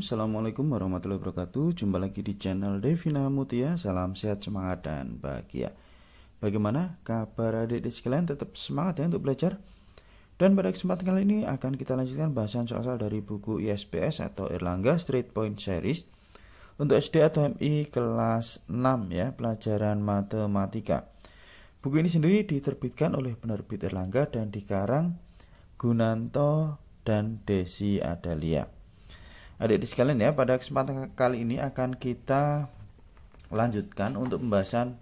Assalamualaikum warahmatullahi wabarakatuh. Jumpa lagi di channel Devina Mutia. Salam sehat, semangat, dan bahagia. Bagaimana kabar adik-adik sekalian? Tetap semangat ya untuk belajar. Dan pada kesempatan kali ini akan kita lanjutkan bahasan soal dari buku ISPS atau Erlangga Straight Point Series untuk SD atau MI kelas 6 ya, pelajaran matematika. Buku ini sendiri diterbitkan oleh penerbit Erlangga dan dikarang Gunanto dan Desi Adalia. Adik-adik sekalian ya, pada kesempatan kali ini akan kita lanjutkan untuk pembahasan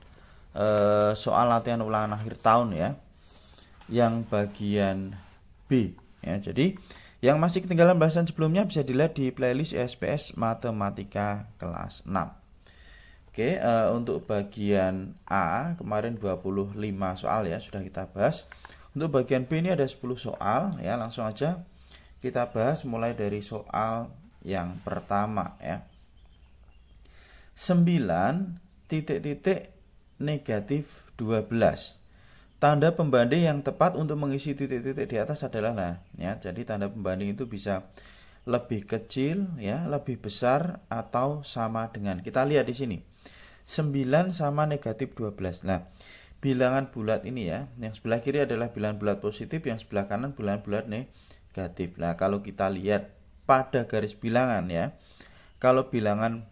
soal latihan ulangan akhir tahun ya, yang bagian B ya. Jadi yang masih ketinggalan bahasan sebelumnya bisa dilihat di playlist SPS Matematika kelas 6. Oke, untuk bagian A kemarin 25 soal ya sudah kita bahas. Untuk bagian B ini ada 10 soal ya, langsung aja kita bahas mulai dari soal yang pertama ya. 9 titik-titik negatif 12. Tanda pembanding yang tepat untuk mengisi titik-titik di atas adalah ya. Jadi tanda pembanding itu bisa lebih kecil ya, lebih besar atau sama dengan. Kita lihat di sini. 9 sama negatif 12. Nah, bilangan bulat ini ya, yang sebelah kiri adalah bilangan bulat positif, yang sebelah kanan bilangan bulat negatif. Nah, kalau kita lihat pada garis bilangan ya, kalau bilangan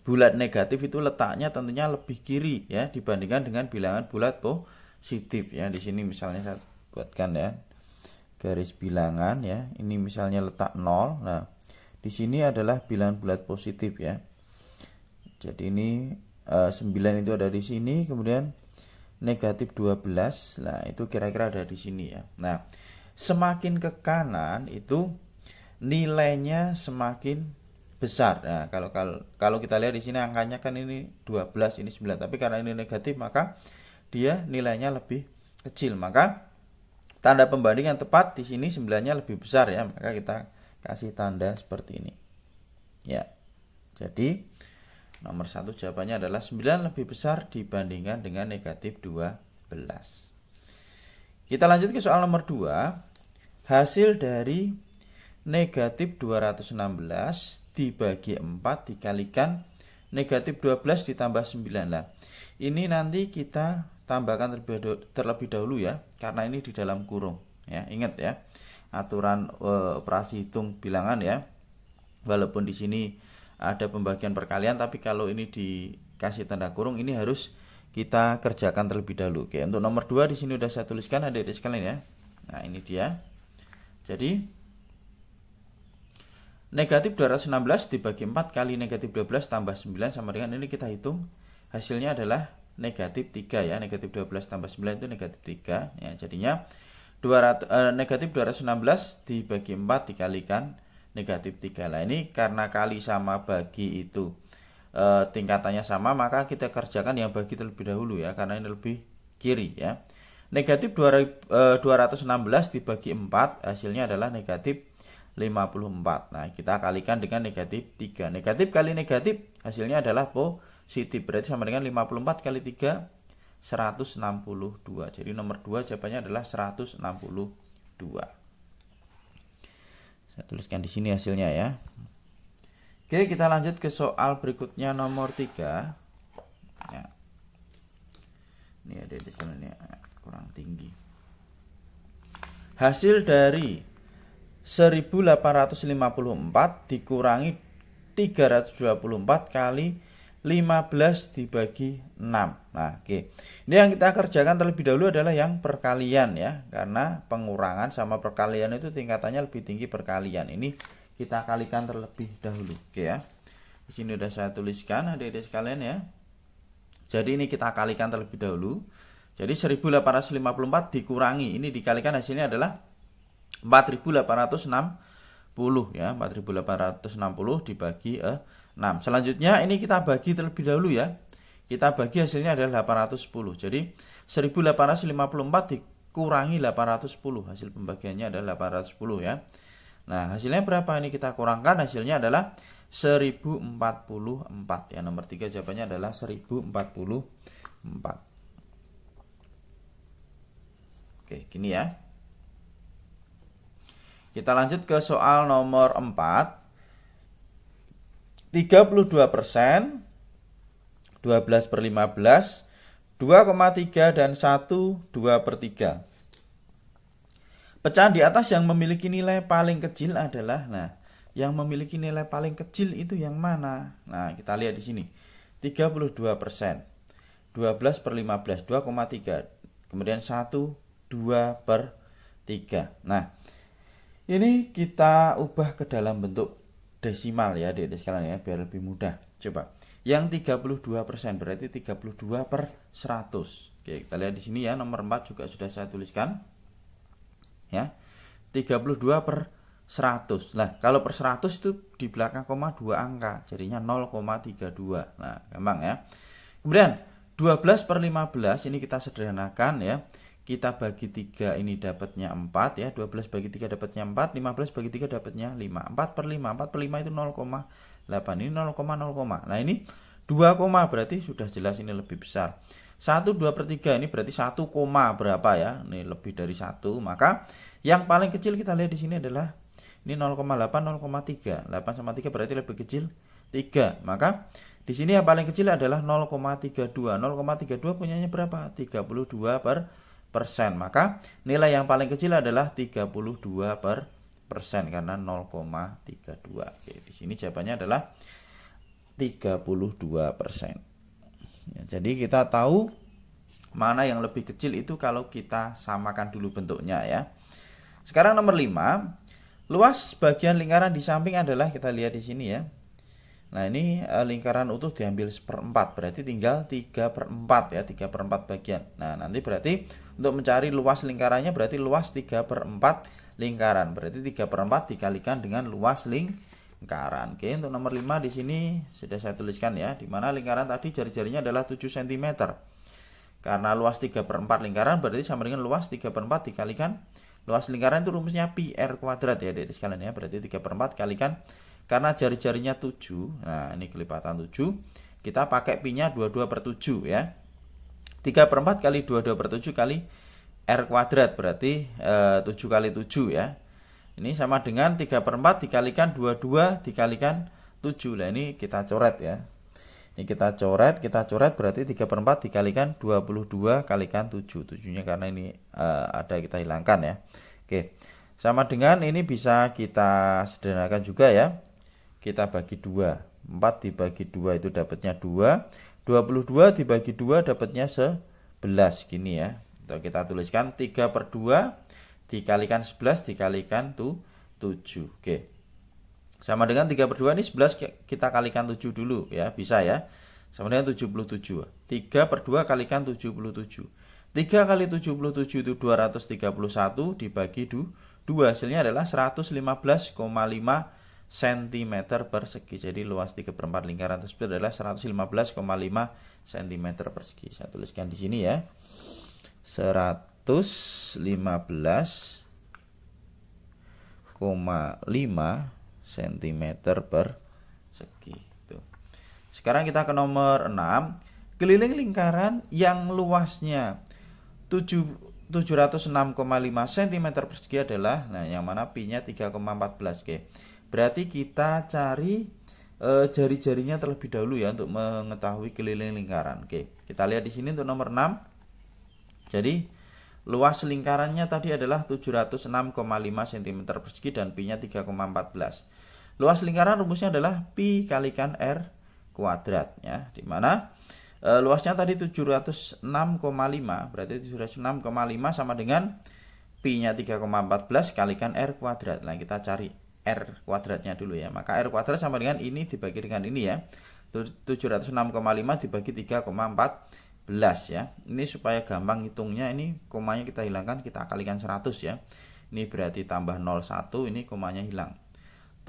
bulat negatif itu letaknya tentunya lebih kiri ya dibandingkan dengan bilangan bulat positif ya. Di sini misalnya saya buatkan ya garis bilangan ya, ini misalnya letak 0. Nah, di sini adalah bilangan bulat positif ya. Jadi ini 9 itu ada di sini, kemudian negatif 12. Nah, itu kira-kira ada di sini ya. Nah, semakin ke kanan itu nilainya semakin besar. Nah, kalau kita lihat di sini angkanya kan ini 12, ini 9, tapi karena ini negatif maka dia nilainya lebih kecil. Maka tanda pembanding yang tepat di sini 9-nya lebih besar ya, maka kita kasih tanda seperti ini. Ya. Jadi nomor 1 jawabannya adalah 9 lebih besar dibandingkan dengan negatif 12. Kita lanjut ke soal nomor 2. Hasil dari negatif 216 dibagi 4 dikalikan negatif 12 ditambah 9 lah. Ini nanti kita tambahkan terlebih dahulu ya, karena ini di dalam kurung ya. Ingat ya, aturan operasi hitung bilangan ya. Walaupun di sini ada pembagian perkalian, tapi kalau ini dikasih tanda kurung ini harus kita kerjakan terlebih dahulu. Oke, untuk nomor 2 di sini udah saya tuliskan adik-adik sekalian ya. Nah, ini dia. Jadi negatif 216 dibagi 4 kali negatif 12 tambah 9 sama dengan ini, kita hitung hasilnya adalah negatif 3 ya. Negatif 12 tambah 9 itu negatif 3 ya. Jadinya negatif 216 dibagi 4 dikalikan negatif 3 lah. Ini karena kali sama bagi itu tingkatannya sama, maka kita kerjakan yang bagi terlebih dahulu ya, karena ini lebih kiri ya. Negatif 216 dibagi 4 hasilnya adalah negatif 54. Nah, kita kalikan dengan negatif 3. Negatif kali negatif hasilnya adalah positif. Berarti sama dengan 54 kali 3 162. Jadi nomor 2 jawabannya adalah 162. Saya tuliskan di sini hasilnya ya. Oke, kita lanjut ke soal berikutnya nomor 3. Ya. Ini ada di sini kurang tinggi. Hasil dari 1854 dikurangi 324 kali 15 dibagi 6. Nah, oke. Ini yang kita kerjakan terlebih dahulu adalah yang perkalian ya, karena pengurangan sama perkalian itu tingkatannya lebih tinggi perkalian. Ini kita kalikan terlebih dahulu, oke ya. Di sini udah saya tuliskan adik-adik sekalian ya. Jadi ini kita kalikan terlebih dahulu. Jadi 1854 dikurangi, ini dikalikan hasilnya adalah 4860 ya, 4860 dibagi 6. Selanjutnya ini kita bagi terlebih dahulu ya. Kita bagi hasilnya adalah 810. Jadi 1854 dikurangi 810. Hasil pembagiannya adalah 810 ya. Nah, hasilnya berapa? Ini kita kurangkan, hasilnya adalah 1044 ya. Nomor 3 jawabannya adalah 1044. Oke, gini ya. Kita lanjut ke soal nomor 4. 32%, 12 per 15, 2,3 dan 1, 2/3. Pecahan di atas yang memiliki nilai paling kecil adalah, yang memiliki nilai paling kecil itu yang mana? Nah, kita lihat di sini. 32%, 12 per 15, 2,3. Kemudian 1, 2/3. Nah, ini kita ubah ke dalam bentuk desimal ya, sekalian ya, biar lebih mudah. Coba. Yang 32% berarti 32 per 100. Oke, kita lihat di sini ya, nomor 4 juga sudah saya tuliskan. Ya. 32 per 100. Nah, kalau per 100 itu di belakang koma 2 angka, jadinya 0,32. Nah, gampang ya. Kemudian 12 per 15 ini kita sederhanakan ya. Kita bagi 3 ini dapatnya 4 ya. 12 bagi 3 dapatnya 4, 15 bagi 3 dapatnya 5. 4 per 5, 4 per 5 itu 0,8. Ini 0,0. Nah, ini 2, berarti sudah jelas ini lebih besar. 1, 2/3 ini berarti 1, berapa ya? Ini lebih dari 1. Maka yang paling kecil kita lihat di sini adalah ini 0,8, 0,3. 8 sama 3 berarti lebih kecil 3. Maka di sini yang paling kecil adalah 0,32. 0,32 punyanya berapa? 32%. Maka nilai yang paling kecil adalah 32% karena 0,32. Oke, di sini jawabannya adalah 32%. Ya, jadi kita tahu mana yang lebih kecil itu kalau kita samakan dulu bentuknya ya. Sekarang nomor 5, luas bagian lingkaran di samping adalah, kita lihat di sini ya. Nah, ini lingkaran utuh diambil 1/4, berarti tinggal 3/4 ya, 3/4 bagian. Nah, nanti berarti untuk mencari luas lingkarannya berarti luas 3/4 lingkaran. Berarti 3/4 dikalikan dengan luas lingkaran. Oke, untuk nomor 5 di sini sudah saya tuliskan ya, di mana lingkaran tadi jari-jarinya adalah 7 cm. Karena luas 3/4 lingkaran berarti sama dengan luas 3/4 dikalikan luas lingkaran itu rumusnya pi r kuadrat ya, Adik sekalian ya. Berarti 3/4 kalikan, karena jari-jarinya 7. Nah, ini kelipatan 7. Kita pakai pi-nya 22/7 ya. 3/4 kali 22/7 kali r kuadrat berarti 7 kali 7 ya. Ini sama dengan 3/4 dikalikan 22 dikalikan 7. Nah, ini kita coret ya. Ini kita coret berarti 3/4 dikalikan 22 kalikan 7. 7-nya karena ini ada kita hilangkan ya. Oke. Sama dengan ini bisa kita sederhanakan juga ya. Kita bagi 2. 4 dibagi 2 itu dapatnya 2. 22 dibagi 2 dapatnya 11. Gini ya. Kita tuliskan 3/2 dikalikan 11 dikalikan 7. Oke. Sama dengan 3/2 ini 11 kita kalikan 7 dulu ya. Bisa ya. Sama dengan 77. 3/2 kalikan 77. 3 kali 77 itu 231 dibagi 2. Hasilnya adalah 115,5 cm persegi. Jadi luas 3/4 lingkaran tersebut adalah 115,5 cm persegi. Saya tuliskan di sini ya. 115,5 cm persegi. Sekarang kita ke nomor 6. Keliling lingkaran yang luasnya 706,5 cm persegi adalah, nah yang mana pi-nya 3,14. Oke. Berarti kita cari jari-jarinya terlebih dahulu ya untuk mengetahui keliling lingkaran. Oke, kita lihat di sini untuk nomor 6. Jadi luas lingkarannya tadi adalah 706,5 cm persegi dan pi-nya 3,14. Luas lingkaran rumusnya adalah pi kalikan r kuadrat ya, dimana luasnya tadi 706,5, berarti 706,5 sama dengan pi-nya 3,14 kalikan r kuadrat. Nah, kita cari r kuadratnya dulu ya. Maka r kuadrat sama dengan ini dibagi dengan ini ya. 706,5 dibagi 3,14 ya. Ini supaya gampang hitungnya, ini komanya kita hilangkan, kita kalikan 100 ya. Ini berarti tambah 01, ini komanya hilang.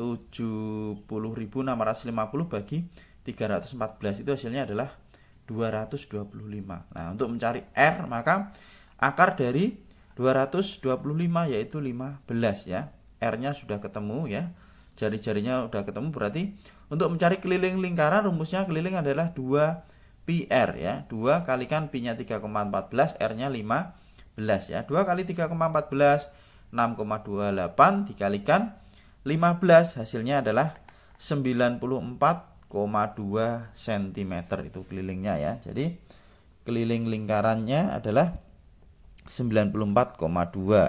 70.650 bagi 314 itu hasilnya adalah 225. Nah, untuk mencari R maka akar dari 225 yaitu 15 ya. R-nya sudah ketemu ya. Jari-jarinya sudah ketemu, berarti untuk mencari keliling lingkaran rumusnya keliling adalah 2 pi R ya. 2 kalikan pi-nya 3,14, R-nya 15 ya. 2 kali 3,14 6,28 dikalikan 15 hasilnya adalah 94,5 cm itu kelilingnya ya. Jadi keliling lingkarannya adalah 94,2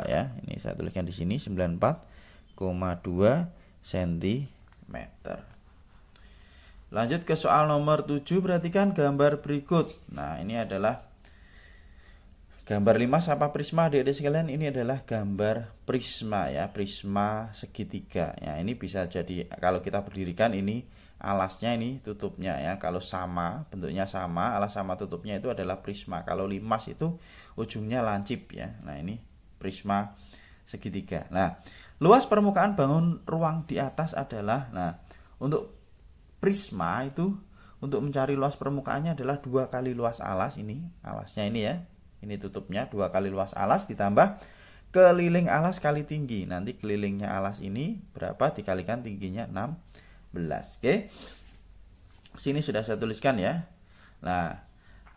ya. Ini saya tuliskan di sini 94,2 cm. Lanjut ke soal nomor 7, perhatikan gambar berikut. Nah, ini adalah gambar limas apa prisma adik-adik sekalian. Ini adalah gambar prisma ya, prisma segitiga ya. Ini bisa jadi kalau kita berdirikan ini alasnya, ini tutupnya ya. Kalau sama, bentuknya sama, alas sama tutupnya itu adalah prisma. Kalau limas itu ujungnya lancip ya. Nah, ini prisma segitiga. Nah, luas permukaan bangun ruang di atas adalah, nah, untuk prisma itu untuk mencari luas permukaannya adalah 2 kali luas alas, ini alasnya ini ya. Ini tutupnya 2 kali luas alas ditambah keliling alas kali tinggi. Nanti kelilingnya alas ini berapa dikalikan tingginya 16. Oke. Sini sudah saya tuliskan ya. Nah,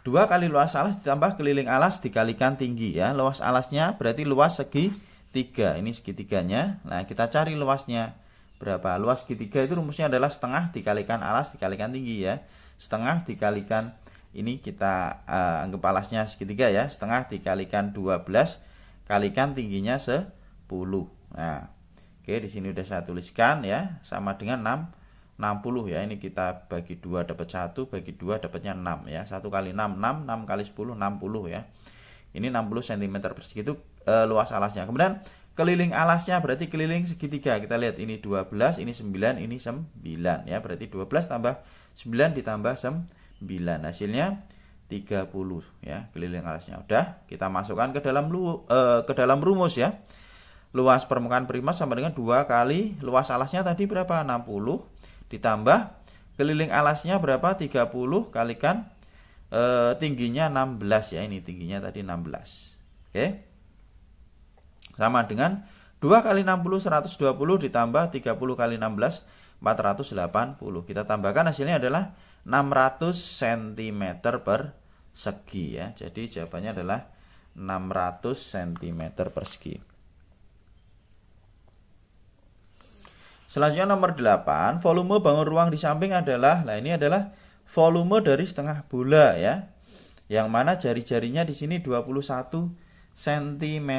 2 kali luas alas ditambah keliling alas dikalikan tinggi ya. Luas alasnya berarti luas segitiga. Ini segitiganya. Nah, kita cari luasnya berapa? Luas segitiga itu rumusnya adalah setengah dikalikan alas dikalikan tinggi ya. Setengah dikalikan, ini kita anggap alasnya segitiga ya, setengah dikalikan 12 kalikan tingginya 10. Nah, oke, di sini udah saya tuliskan ya, sama dengan 60 ya. Ini kita bagi 2 dapat 1, bagi 2 dapatnya 6 ya. 1 kali 6 6 kali 10 60 ya. Ini 60 cm persegi itu luas alasnya. Kemudian keliling alasnya berarti keliling segitiga. Kita lihat ini 12, ini 9, ini 9 ya. Berarti 12 tambah 9 ditambah 9, hasilnya 30 ya, keliling alasnya. Udah, kita masukkan ke dalam rumus ya. Luas permukaan prisma sama dengan 2 kali luas alasnya tadi berapa? 60 ditambah keliling alasnya berapa? 30 kalikan tingginya 16 ya. Ini tingginya tadi 16. Oke. Sama dengan 2 kali 60 120 ditambah 30 kali 16 480. Kita tambahkan, hasilnya adalah 600 cm persegi ya. Jadi jawabannya adalah 600 cm persegi. Selanjutnya nomor 8, volume bangun ruang di samping adalah, nah ini adalah volume dari setengah bola ya. Yang mana jari-jarinya di sini 21 cm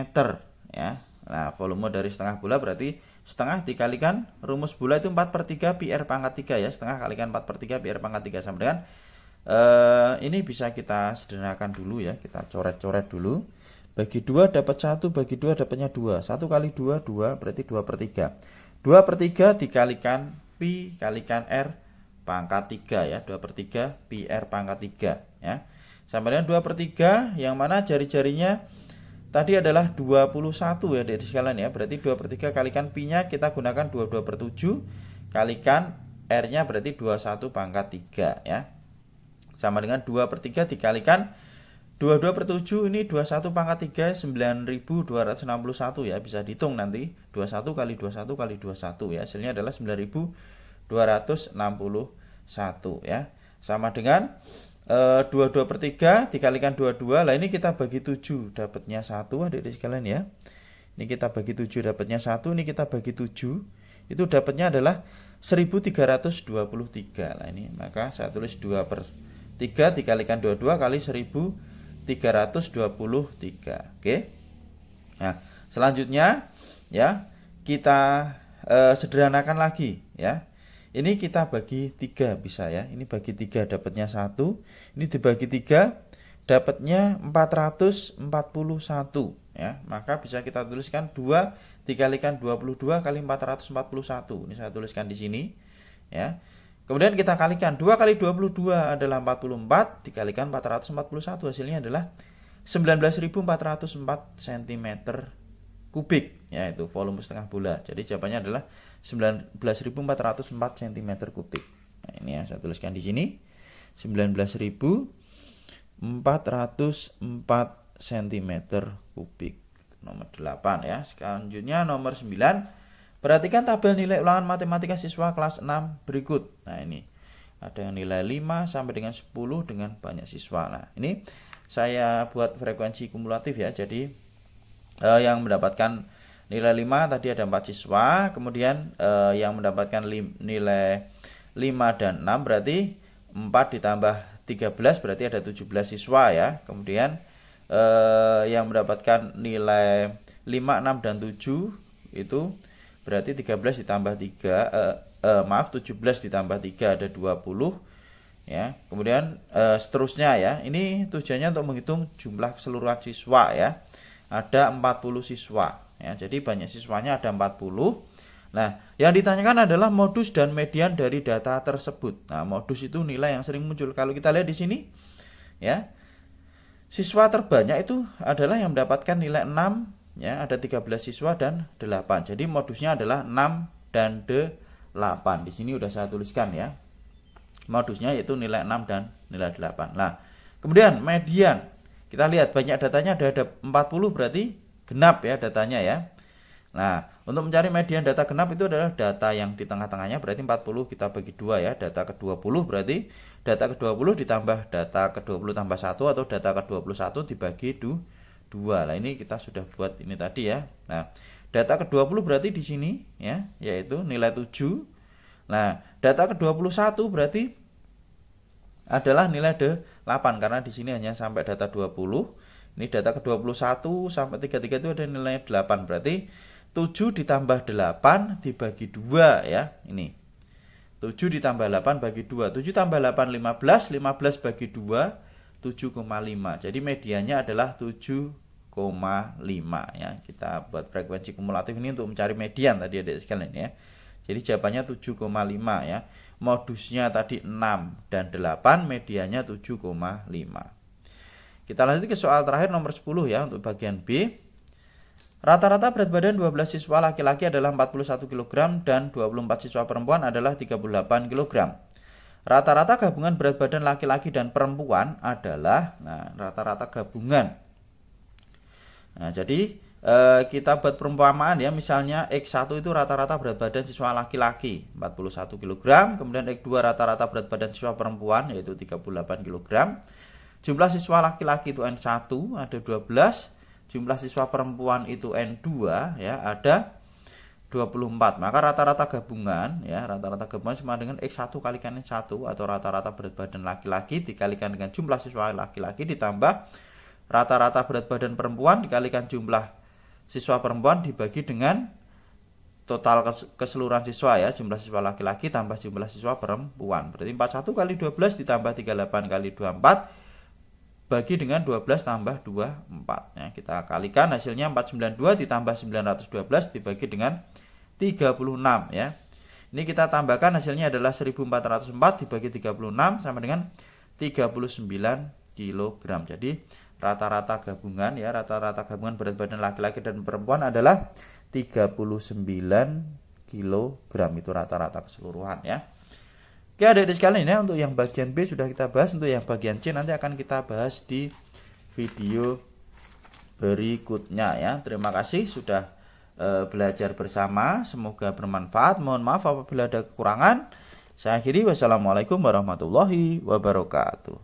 ya. Nah, volume dari setengah bola berarti setengah dikalikan rumus bola itu 4/3 pi r pangkat 3 ya. Setengah kalikan 4/3 pi r pangkat 3 sama dengan ini bisa kita sederhanakan dulu ya. Kita coret-coret dulu. Bagi 2 dapat 1, bagi 2 dapatnya 2. 1 kali 2 2 berarti 2/3. 2/3 dikalikan pi kalikan r pangkat 3 ya. 2/3 pi r pangkat 3 ya. Sama dengan 2/3 yang mana jari-jarinya tadi adalah 21 ya dari sekalian ya. Berarti 2/3 kalikan pi-nya kita gunakan 22/7 kalikan r-nya berarti 21 pangkat 3 ya. Sama dengan 2/3 dikalikan 22/7 ini 21 pangkat 3 9261 ya. Bisa dihitung nanti 21 kali 21 kali 21 ya. Hasilnya adalah 9261 ya. Sama dengan 22/3 dikalikan 22. Lah ini kita bagi 7 dapatnya 1 adik-adik sekalian ya. Ini kita bagi 7 dapatnya 1, ini kita bagi 7 itu dapatnya adalah 1323. Nah ini maka saya tulis 2/3 dikalikan 22 kali 1323. Oke. Nah, selanjutnya ya kita sederhanakan lagi ya. Ini kita bagi 3 bisa ya. Ini bagi 3 dapatnya 1. Ini dibagi 3 dapatnya 441 ya. Maka bisa kita tuliskan 2 dikalikan 22 kali 441. Ini saya tuliskan di sini ya. Kemudian kita kalikan 2 kali 22 adalah 44 dikalikan 441, hasilnya adalah 19.404 cm kubik yaitu volume setengah bola. Jadi jawabannya adalah 19.404 cm kubik. Nah, ini yang saya tuliskan di sini 19.404 cm kubik. Nomor 8 ya. Selanjutnya nomor 9. Perhatikan tabel nilai ulangan matematika siswa kelas 6 berikut. Nah, ini ada yang nilai 5 sampai dengan 10 dengan banyak siswa. Nah, ini saya buat frekuensi kumulatif ya. Jadi yang mendapatkan nilai 5 tadi ada 4 siswa, kemudian yang mendapatkan nilai 5 5 dan 6 berarti 4 ditambah 13 berarti ada 17 siswa ya. Kemudian yang mendapatkan nilai 5, 6 dan 7 itu berarti 13 ditambah 17 ditambah 3 ada 20 ya. Kemudian seterusnya ya. Ini tujuannya untuk menghitung jumlah keseluruhan siswa ya. Ada 40 siswa ya. Jadi banyak siswanya ada 40. Nah, yang ditanyakan adalah modus dan median dari data tersebut. Nah, modus itu nilai yang sering muncul. Kalau kita lihat di sini ya. Siswa terbanyak itu adalah yang mendapatkan nilai 6 ya, ada 13 siswa dan 8. Jadi modusnya adalah 6 dan 8. Di sini udah saya tuliskan ya. Modusnya yaitu nilai 6 dan nilai 8. Nah, kemudian median. Kita lihat banyak datanya ada 40 berarti genap ya datanya ya. Nah, untuk mencari median data genap itu adalah data yang di tengah-tengahnya berarti 40 kita bagi 2 ya. Data ke-20 berarti data ke-20 ditambah data ke-20 tambah 1 atau data ke-21 dibagi 2. Nah, ini kita sudah buat ini tadi ya. Nah, data ke-20 berarti di sini ya, yaitu nilai 7. Nah, data ke-21 berarti adalah nilai 8 karena di sini hanya sampai data 20. Ini data ke-21 sampai 33 itu ada nilai 8 berarti 7 ditambah 8 dibagi 2 ya. Ini 7 ditambah 8 bagi 2. 7 tambah 8 15, 15 bagi 2 7,5. Jadi mediannya adalah 7,5 ya. Kita buat frekuensi kumulatif ini untuk mencari median tadi adik sekalian ya. Jadi jawabannya 7,5 ya. Modusnya tadi 6 dan 8, mediannya 7,5. Kita lanjut ke soal terakhir nomor 10 ya untuk bagian B. Rata-rata berat badan 12 siswa laki-laki adalah 41 kg dan 24 siswa perempuan adalah 38 kg. Rata-rata gabungan berat badan laki-laki dan perempuan adalah rata-rata gabungan. Nah, jadi kita buat perumpamaan ya, misalnya X1 itu rata-rata berat badan siswa laki-laki 41 kg, kemudian X2 rata-rata berat badan siswa perempuan yaitu 38 kg. Jumlah siswa laki-laki itu N1 ada 12, jumlah siswa perempuan itu N2 ya ada 24. Maka rata-rata gabungan ya, rata-rata gabungan sama dengan X1 kalikan N1 atau rata-rata berat badan laki-laki dikalikan dengan jumlah siswa laki-laki ditambah rata-rata berat badan perempuan dikalikan jumlah siswa perempuan dibagi dengan total keseluruhan siswa ya, jumlah siswa laki-laki tambah jumlah siswa perempuan. Berarti 41 kali 12 ditambah 38 kali 24 bagi dengan 12 tambah 24 ya, kita kalikan hasilnya 492 ditambah 912 dibagi dengan 36 ya. Ini kita tambahkan hasilnya adalah 1404 dibagi 36 sama dengan 39 kg. Jadi rata-rata gabungan ya, rata-rata gabungan berat badan laki-laki dan perempuan adalah 39 kg, itu rata-rata keseluruhan ya. Oke adik-adik sekalian ya, untuk yang bagian B sudah kita bahas, untuk yang bagian C nanti akan kita bahas di video berikutnya ya. Terima kasih sudah belajar bersama, semoga bermanfaat. Mohon maaf apabila ada kekurangan. Saya akhiri, wassalamualaikum warahmatullahi wabarakatuh.